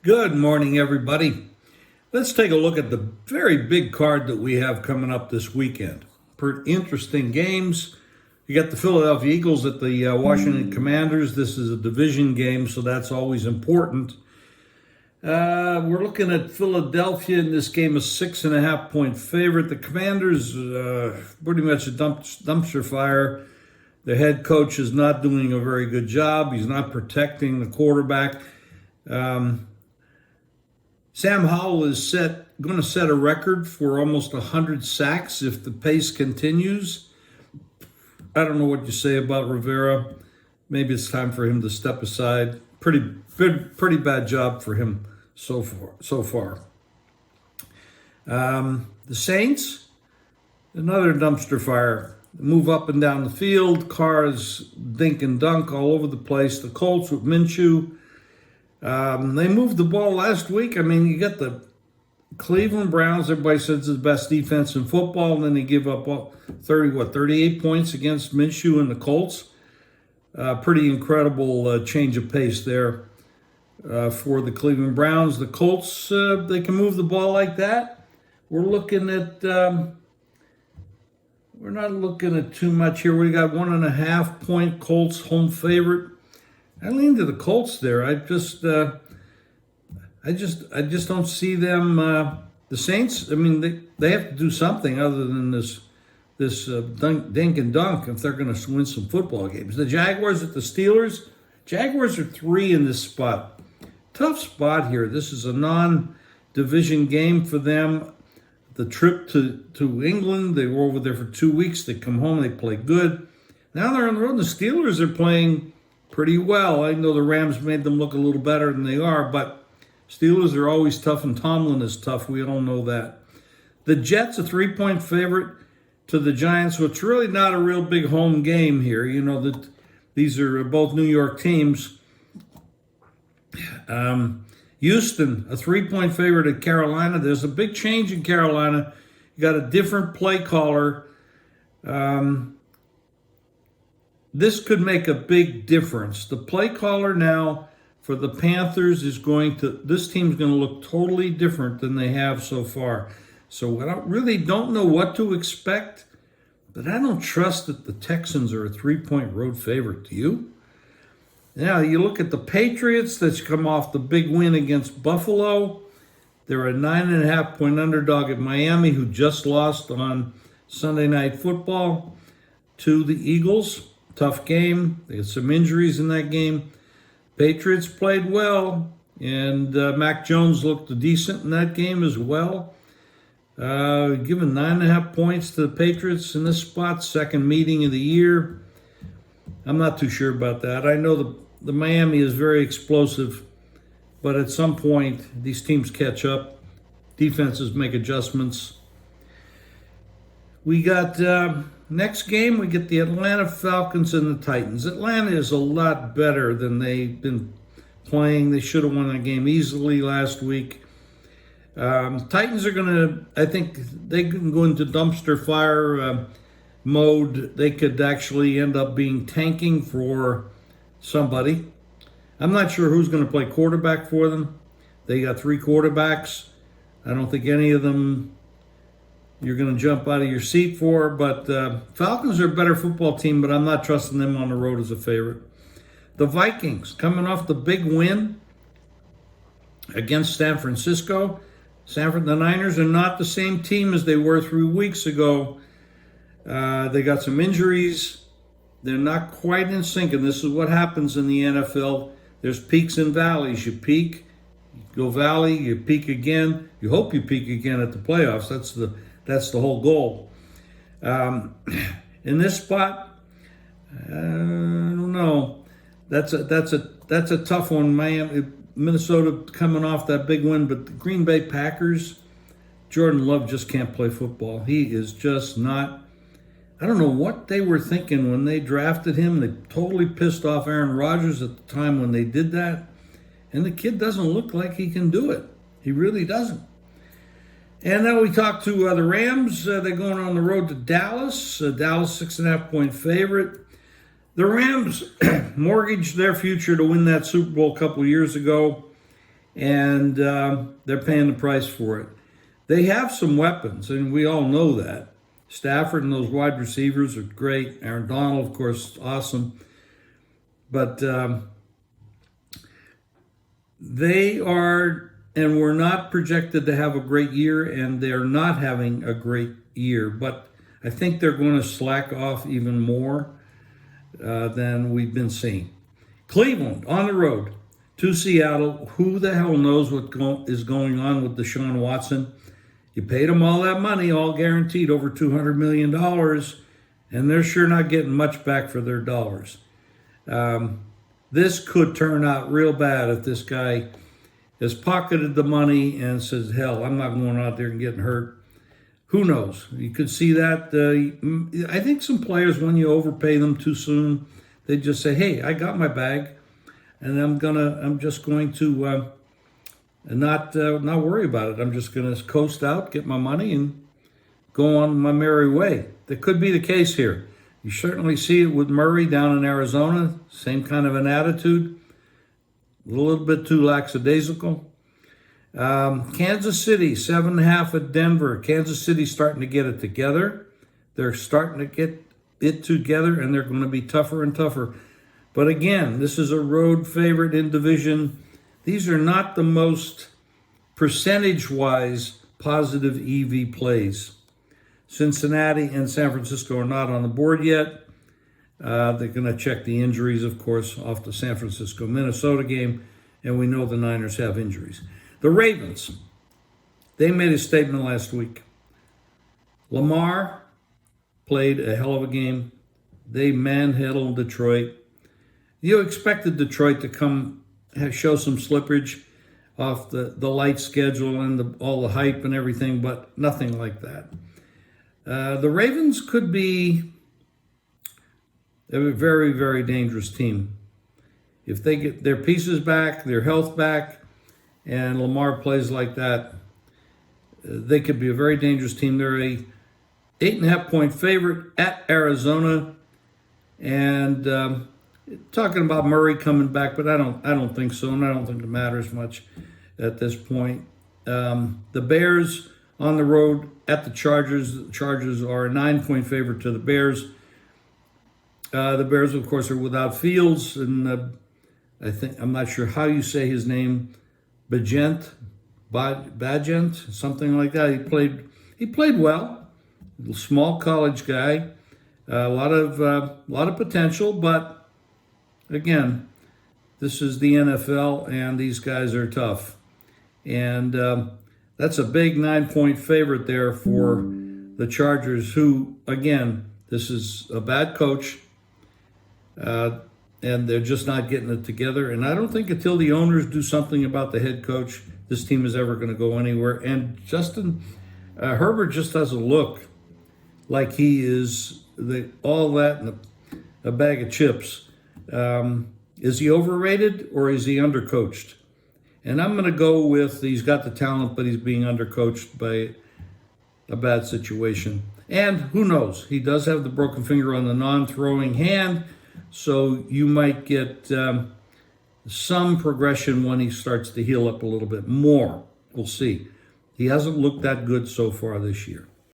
Good morning, everybody. Let's take a look at the very big card that we have coming up this weekend. Pretty interesting games. You got the Philadelphia Eagles at the Washington Commanders. This is a division game, so that's always important. We're looking at Philadelphia in this game, a 6.5-point favorite. The Commanders, pretty much a dumpster fire. The head coach is not doing a very good job. He's not protecting the quarterback. Sam Howell is going to set a record for almost 100 sacks if the pace continues. I don't know what you say about Rivera. Maybe it's time for him to step aside. Pretty bad job for him so far. The Saints, another dumpster fire. Move up and down the field. Cars dink and dunk all over the place. The Colts with Minshew. They moved the ball last week. I mean, you got the Cleveland Browns. Everybody says it's the best defense in football, and then they give up 38 points against Minshew and the Colts. Pretty incredible change of pace there for the Cleveland Browns. The Colts, they can move the ball like that. We're looking at. We're not looking at too much here. We got 1.5-point Colts home favorite. I lean to the Colts there. I just don't see them. The Saints. I mean, they have to do something other than this dink and dunk if they're going to win some football games. The Jaguars at the Steelers. Jaguars are 3 in this spot. Tough spot here. This is a non-division game for them. The trip to England. They were over there for 2 weeks. They come home. They play good. Now they're on the road. The Steelers are playing pretty well. I know the Rams made them look a little better than they are, but Steelers are always tough, and Tomlin is tough. We all know that. The Jets, a 3-point favorite to the Giants, so it's really not a real big home game here. You know that these are both New York teams. Houston, a 3-point favorite at Carolina. There's a big change in Carolina. You got a different play caller. This could make a big difference. The play caller now for the Panthers this team's going to look totally different than they have so far. So I really don't know what to expect, but I don't trust that the Texans are a 3-point road favorite. Do you? Now, you look at the Patriots that's come off the big win against Buffalo. They're a 9.5-point underdog at Miami, who just lost on Sunday Night Football to the Eagles. Tough game. They had some injuries in that game. Patriots played well, and Mac Jones looked decent in that game as well. Given 9.5 points to the Patriots in this spot, second meeting of the year. I'm not too sure about that. I know the Miami is very explosive, but at some point, these teams catch up. Defenses make adjustments. We got... next game, we get the Atlanta Falcons and the Titans. Atlanta is a lot better than they've been playing. They should have won that game easily last week. Titans are going to, I think, they can go into dumpster fire mode. They could actually end up being tanking for somebody. I'm not sure who's going to play quarterback for them. They got 3 quarterbacks. I don't think any of them you're going to jump out of your seat for. But Falcons are a better football team, but I'm not trusting them on the road as a favorite. The Vikings, coming off the big win against San Francisco. The Niners are not the same team as they were 3 weeks ago. They got some injuries. They're not quite in sync, and this is what happens in the NFL. There's peaks and valleys. You peak, you go valley, you peak again. You hope you peak again at the playoffs. That's the whole goal. In this spot, I don't know. That's a tough one. Minnesota coming off that big win, but the Green Bay Packers, Jordan Love just can't play football. He is just not. I don't know what they were thinking when they drafted him. They totally pissed off Aaron Rodgers at the time when they did that. And the kid doesn't look like he can do it. He really doesn't. And then we talked to the Rams. They're going on the road to Dallas. Dallas 6.5-point favorite. The Rams mortgaged their future to win that Super Bowl a couple years ago. and they're paying the price for it. They have some weapons, and we all know that. Stafford and those wide receivers are great. Aaron Donald, of course, awesome. But they are, and were not projected to have a great year, and they're not having a great year. But I think they're going to slack off even more than we've been seeing. Cleveland on the road to Seattle. Who the hell knows what is going on with Deshaun Watson? You paid them all that money, all guaranteed, over $200 million, and they're sure not getting much back for their dollars. This could turn out real bad if this guy has pocketed the money and says, hell, I'm not going out there and getting hurt. Who knows? You could see that. I think some players, when you overpay them too soon, they just say, hey, I got my bag, and I'm just going to not worry about it. I'm just going to coast out, get my money, and go on my merry way. That could be the case here. You certainly see it with Murray down in Arizona. Same kind of an attitude. A little bit too lackadaisical. Kansas City, 7.5 at Denver. Kansas City starting to get it together. They're starting to get it together, and they're going to be tougher and tougher. But again, this is a road favorite in division. These are not the most percentage-wise positive EV plays. Cincinnati and San Francisco are not on the board yet. They're going to check the injuries, of course, off the San Francisco-Minnesota game, and we know the Niners have injuries. The Ravens, they made a statement last week. Lamar played a hell of a game. They manhandled Detroit. You expected Detroit to show some slippage off the light schedule and all the hype and everything, but nothing like that. The Ravens could be a very, very dangerous team. If they get their pieces back, their health back, and Lamar plays like that, they could be a very dangerous team. They're a 8.5-point favorite at Arizona, and talking about Murray coming back, but I don't think so, and I don't think it matters much at this point. The Bears on the road at the Chargers. The Chargers are a 9-point favorite to the Bears. The Bears, of course, are without Fields, and I'm not sure how you say his name, Bagent, something like that. He played well. Small college guy, a lot of potential, but again, this is the NFL, and these guys are tough, and that's a big 9-point favorite there for the Chargers, who, again, this is a bad coach, and they're just not getting it together. And I don't think until the owners do something about the head coach, this team is ever going to go anywhere. And Justin Herbert just doesn't look like he is all that in a bag of chips. Is he overrated or is he undercoached? And I'm going to go with he's got the talent, but he's being undercoached by a bad situation. And who knows? He does have the broken finger on the non-throwing hand, so you might get some progression when he starts to heal up a little bit more. We'll see. He hasn't looked that good so far this year.